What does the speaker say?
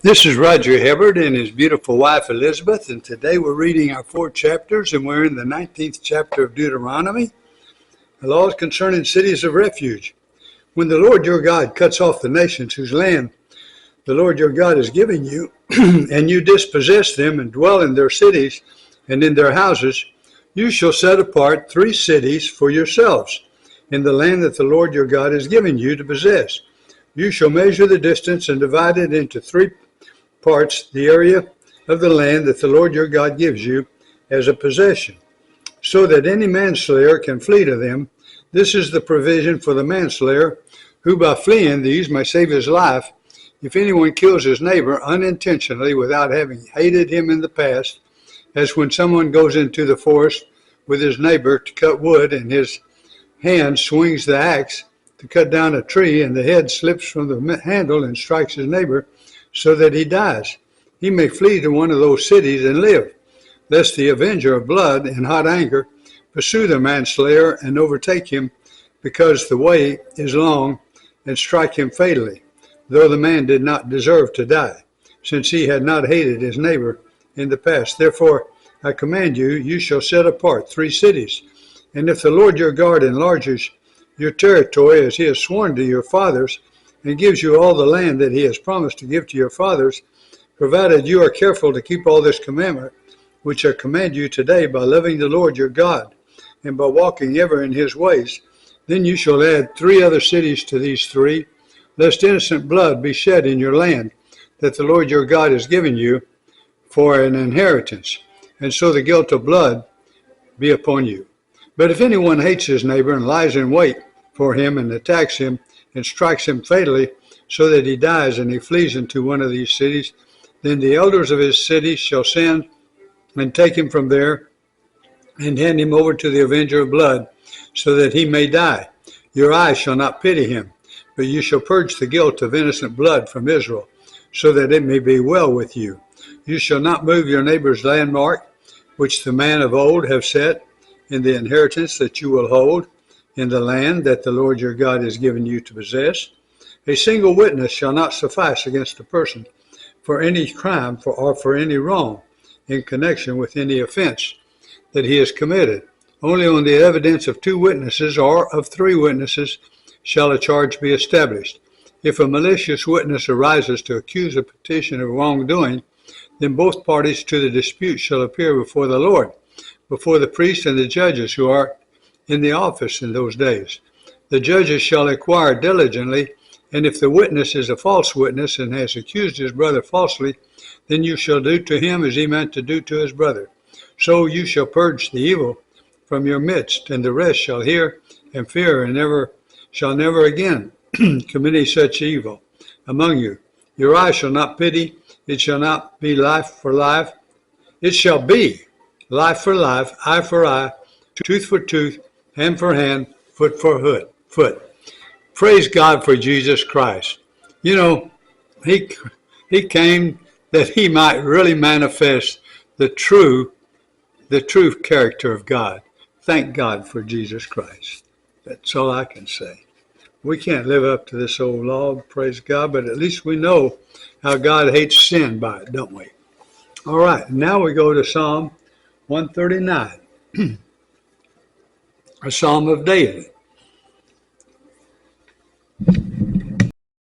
This is Roger Hibbard and his beautiful wife Elizabeth, and today we're reading our 4 chapters, and we're in the 19th chapter of Dueteronomy, the laws concerning cities of refuge. When the Lord your God cuts off the nations whose land the Lord your God is giving you, and you dispossess them and dwell in their cities and in their houses, you shall set apart 3 cities for yourselves in the land that the Lord your God is giving you to possess. You shall measure the distance and divide it into 3 parts, the area of the land that the Lord your God gives you as a possession, so that any manslayer can flee to them. This is the provision for the manslayer, who by fleeing these may save his life. If anyone kills his neighbor unintentionally without having hated him in the past, as when someone goes into the forest with his neighbor to cut wood, and his hand swings the axe to cut down a tree, and the head slips from the handle and strikes his neighbor, so that he dies, he may flee to one of those cities and live, lest the avenger of blood in hot anger pursue the manslayer and overtake him, because the way is long, and strike him fatally, though the man did not deserve to die, since he had not hated his neighbor in the past. Therefore I command you, you shall set apart 3 cities, and if the Lord your God enlarges your territory as he has sworn to your fathers, and gives you all the land that he has promised to give to your fathers, provided you are careful to keep all this commandment, which I command you today, by loving the Lord your God, and by walking ever in his ways, then you shall add 3 other cities to these 3, lest innocent blood be shed in your land, that the Lord your God has given you for an inheritance, and so the guilt of blood be upon you. But if anyone hates his neighbor and lies in wait for him and attacks him and strikes him fatally, so that he dies and he flees into one of these cities, then the elders of his city shall send and take him from there and hand him over to the avenger of blood, so that he may die. Your eyes shall not pity him, but you shall purge the guilt of innocent blood from Israel, so that it may be well with you. You shall not move your neighbor's landmark, which the man of old have set in the inheritance that you will hold in the land that the Lord your God has given you to possess. A single witness shall not suffice against a person for any crime or for any wrong in connection with any offense that he has committed. Only on the evidence of 2 witnesses or of 3 witnesses shall a charge be established. If a malicious witness arises to accuse a petition of wrongdoing, then both parties to the dispute shall appear before the Lord, before the priests and the judges who are in the office in those days. The judges shall inquire diligently, and if the witness is a false witness and has accused his brother falsely, then you shall do to him as he meant to do to his brother. So you shall purge the evil from your midst, and the rest shall hear and fear, and shall never again commit any such evil among you. Your eye shall not pity, it shall not be life for life. It shall be life for life, eye for eye, tooth for tooth, hand for hand, foot for foot. Praise God for Jesus Christ. You know, he came that he might really manifest the true character of God. Thank God for Jesus Christ. That's all I can say. We can't live up to this old law, praise God, but at least we know how God hates sin by it, don't we? All right, now we go to Psalm 139. A psalm of David.